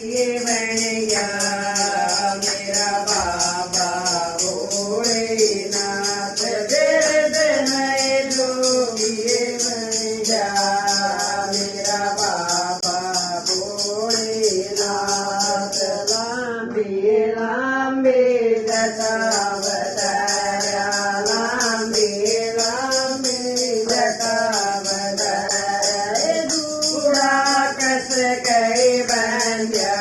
ये बन गया मेरा बाबा भोलेनाथ। दर्द है जोगी ये बन गया मेरा बाबा भोलेनाथ। लांबी लांबी जटा बताया, लांबी लांबी जटा बताया, दूड़ा कस कई बंजा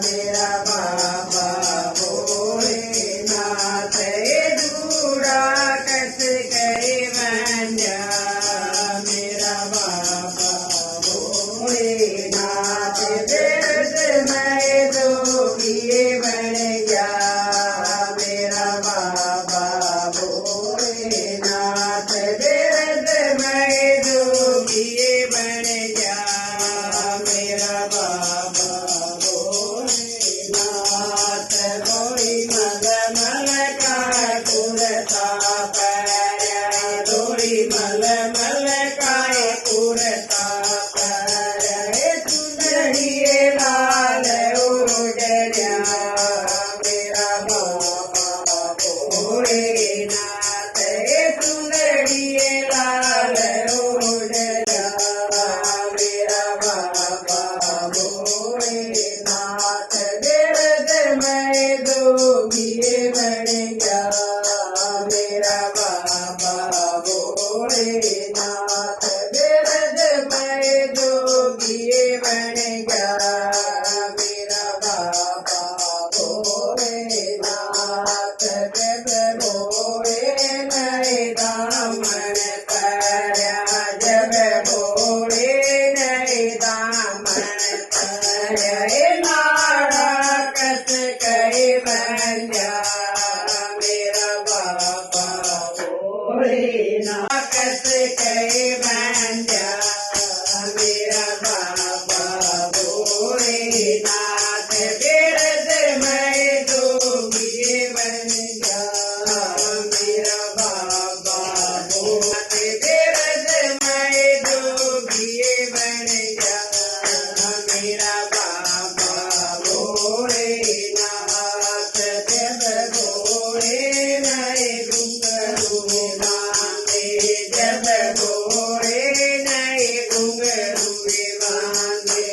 मेरा बाबा भोलेनाथ। दूड़ा कस कई बंजा मेरा बाबा भोलेनाथ। दर्द मैं जोगी बन गया मेरा बाबा भोलेनाथ। दर्द मैं जोगी बन गया मेरा बाबा भोलेनाथ। थोड़ी मल मल का कुरता पैरा, थोड़ी मल मल का कुरता पैरा, चुनरिए लाल उड़िया मेरा बाबा भोलेनाथ। चुनरिए लाल उड़िया मेरा बाबा भोलेनाथ। दर्द मैं जोगी बन गया मेरा बाबा भोलेनाथ। दर्द मैं जोगी बन गया मेरा बाबा भोलेनाथ। जब भोले नए दामन पाया, जब भोले नए दामन पाया, नाड़ा कस कई बंजा मेरा बाबा भोलेनाथ। कस कई बंजा मेरा बाबा भोलेनाथ। दर्द मैं जोगी बन गया मेरा बाबा भोलेनाथ। दर्द मैं जोगी बन गया मेरा बाबा भोलेनाथ। जब भोले नए घुंघरू बांधे, जब भोले नए घुंघरू बांधे,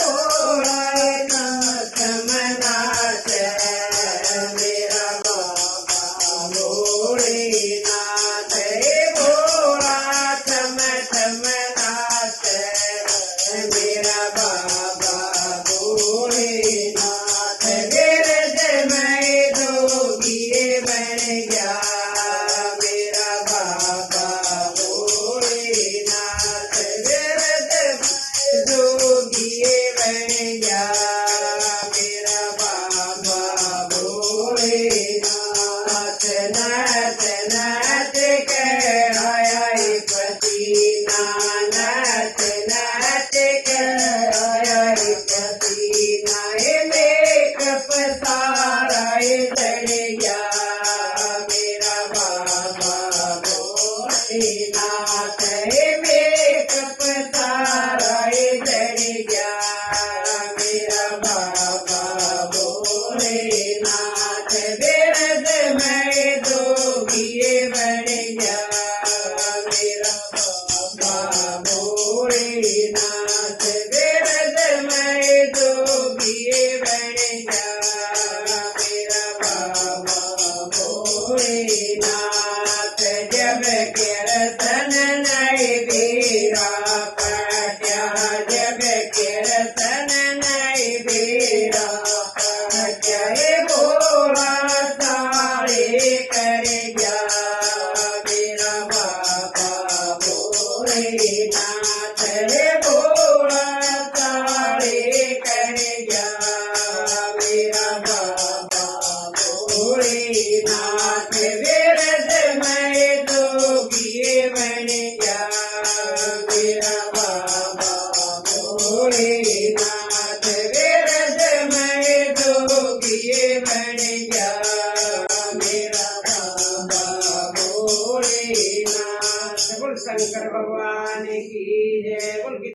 भोला तम नाच मेरा बाबा भोलेनाथ। भोला तम नाच मेरा बाबा भोलेनाथ। दर्द मैं जोगी बन गया मेरा बाबा भोलेनाथ। दर्द मैं जोगी बन गया मेरा बाबा भोलेनाथ। नाच नाच कर आया पसीना, नाच नाच कर आया पसीना, मेकअप सारा चढ़ गया मेरा बाबा भोलेनाथ। मेकअप सारा चढ़ गया मेरा बाबा भोलेनाथ। दर्द मैं जोगी बन गया मेरा बाबा भोलेनाथ। दर्द मैं जोगी बन गया मेरा बाबा भोलेनाथ। जब कीर्तन नए बेरा पट्या, जब कीर्तन नए बेरा पट्या, भोला तारे कर गया मेरा बाबा भोलेनाथ। भोला तारे कर गया मेरा बाबा भोलेनाथ। दर्द मैं जोगी बन गया मेरा बाबा भोलेनाथ।